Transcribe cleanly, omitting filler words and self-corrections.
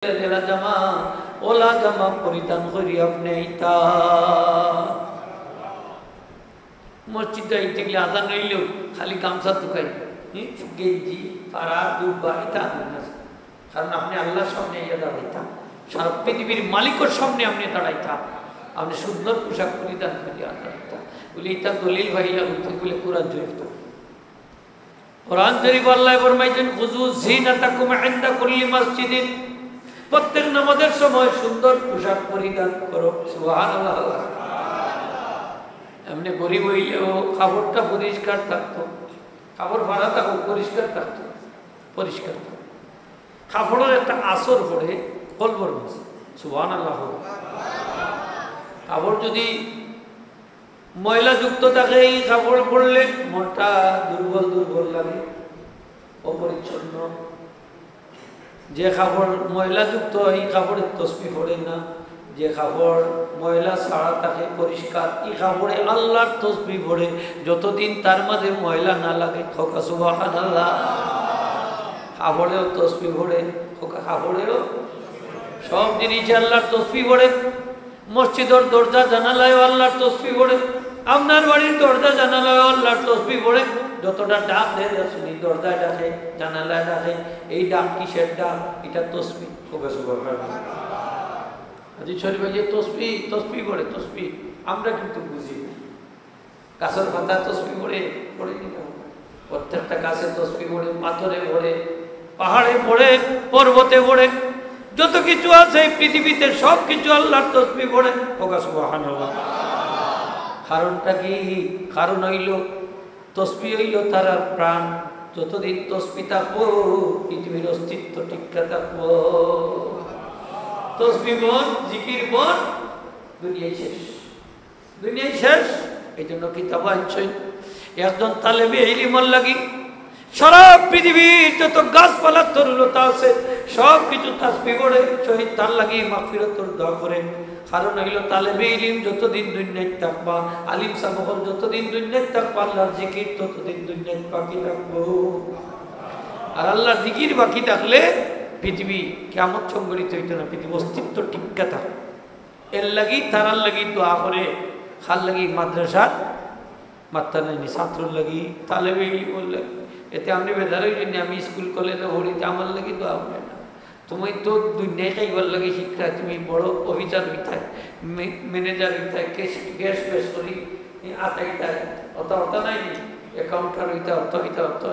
জামা ওলা জামা পরিধান করি আপনি আইতা মসজিদে আইতে গেলে আজান হইলেও খালি গামছা তুকাই গেঞ্জি পাড়া দুব্বা এটা কারণ আপনি আল্লাহর সামনে ইয়ে দাঁড়াইতাম সারা পৃথিবীর মালিকের সামনে আপনি দাঁড়াইতাম আপনি সুন্দর পোশাক পরিধান করি দাঁড়াইতাম বলে এটা দলিল ভাইলা উঠতে বলে কোরআন জড়িত কোরআন শরীফ আল্লাহ ফরমাইছেন খুযু যিনাতাকুম ইনদা কুল্লি মসজিদিন প্রত্যেক নামাজের সময় সুন্দর পোশাক পরিধান করো সুবহানাল্লাহ এমনি গরিব হইলেও কাপড়টা পরিষ্কার থাকতো কাপড় ভাড়া থাকো পরিষ্কার থাকতো পরিষ্কার থাকতো কাপড়ের একটা আসর পড়ে বলবর মাসে সুবহানাল্লাহ কাপড় যদি ময়লা যুক্ত থাকে এই কাপড় পরলে মনটা দুর্বল দুর্বল লাগে অপরিচ্ছন্ন যে কাপড় ময়লা যুক্ত এই কাপড়ের তসবিহ পড়ে না যে কাপড় ময়লা ছাড়া থাকে পরিষ্কার এই কাপড়ে আল্লাহর তসবিহ পড়ে যতদিন তার মাঝে ময়লা না লাগে খোকা সুবহানাল্লাহ কাপড়েও তসবিহ পড়ে খোকা কাপড়েও সব জিনিসে আল্লাহর তসবিহ পড়ে মসজিদের দরজা জানালায় আল্লাহর তসবিহ পড়ে আপনার বাড়ির দরজা জানালায় আল্লাহর তসবিহ পড়ে যতটা ডাক দেয় শুনি দরজায় ডাকে জানালায় ডাকে এই ডাক কিসের ডাক এটা তসবিহ হাদিস শরীফে যে তসবিহ পড়ে তসবিহ আমরা কিন্তু বুঝি গাছের পাতা তসবিহ পড়ে প্রত্যেকটা গাছে তসবিহ পড়ে পাথরে পড়ে পাহাড়ে পড়ে পর্বতে পড়ে যত কিছু আছে পৃথিবীতে সব কিছু আল্লাহর তসবিহ পড়ে ওগা সুবহানাল্লাহ কারণটা কি কারণ হইল তসবিহ হইল তারা প্রাণ যতদিন তসবিহ থাকবো পৃথিবীর অস্তিত্ব টিকা থাকবো তসবিহ বন জিকির বন দুনিয়ায় শেষ এই জন্য কিতাব আনছেন একজন তালেবে ইলমের লাগি সারা পৃথিবীর যত গাছপালা তরুলতা আছে সব কিছু তাসবিহ পড়ে শহীদ তার লাগি মাগফিরাতের দোয়া করে কারণ হইল তালেবে ইলম যতদিন দুনিয়ায় থাকবা আলিম সাহেব যতদিন দুনিয়ায় থাকবা আল্লাহর জিকির ততদিন দুনিয়ায় বাকি থাকবো আর আল্লাহর জিকির বাকি থাকলে পৃথিবী কিয়ামত সংঘটিত হইতো না পৃথিবী অস্তিত্ব টিকা থাকে এর লাগি তারার লাগি দোয়া করে খাল লাগি মাদ্রাসার মাত্রা নেই ছাত্রর লাগি তালেবে ইলমের লাগি এতে আপনি বেজার হইলেন আমি স্কুল কলেজে ভরিতে আমার লাগি দোয়া হবে না তুমি তো দুনিয়ায় খাইবার লাগে শিক্ষা তুমি বড় অফিসার হইতায় ম্যানেজার হইতায় গ্যাস বেশ করি আতাইতায় অত নাই অ্যাকাউন্টার হইতা অত হইতা অত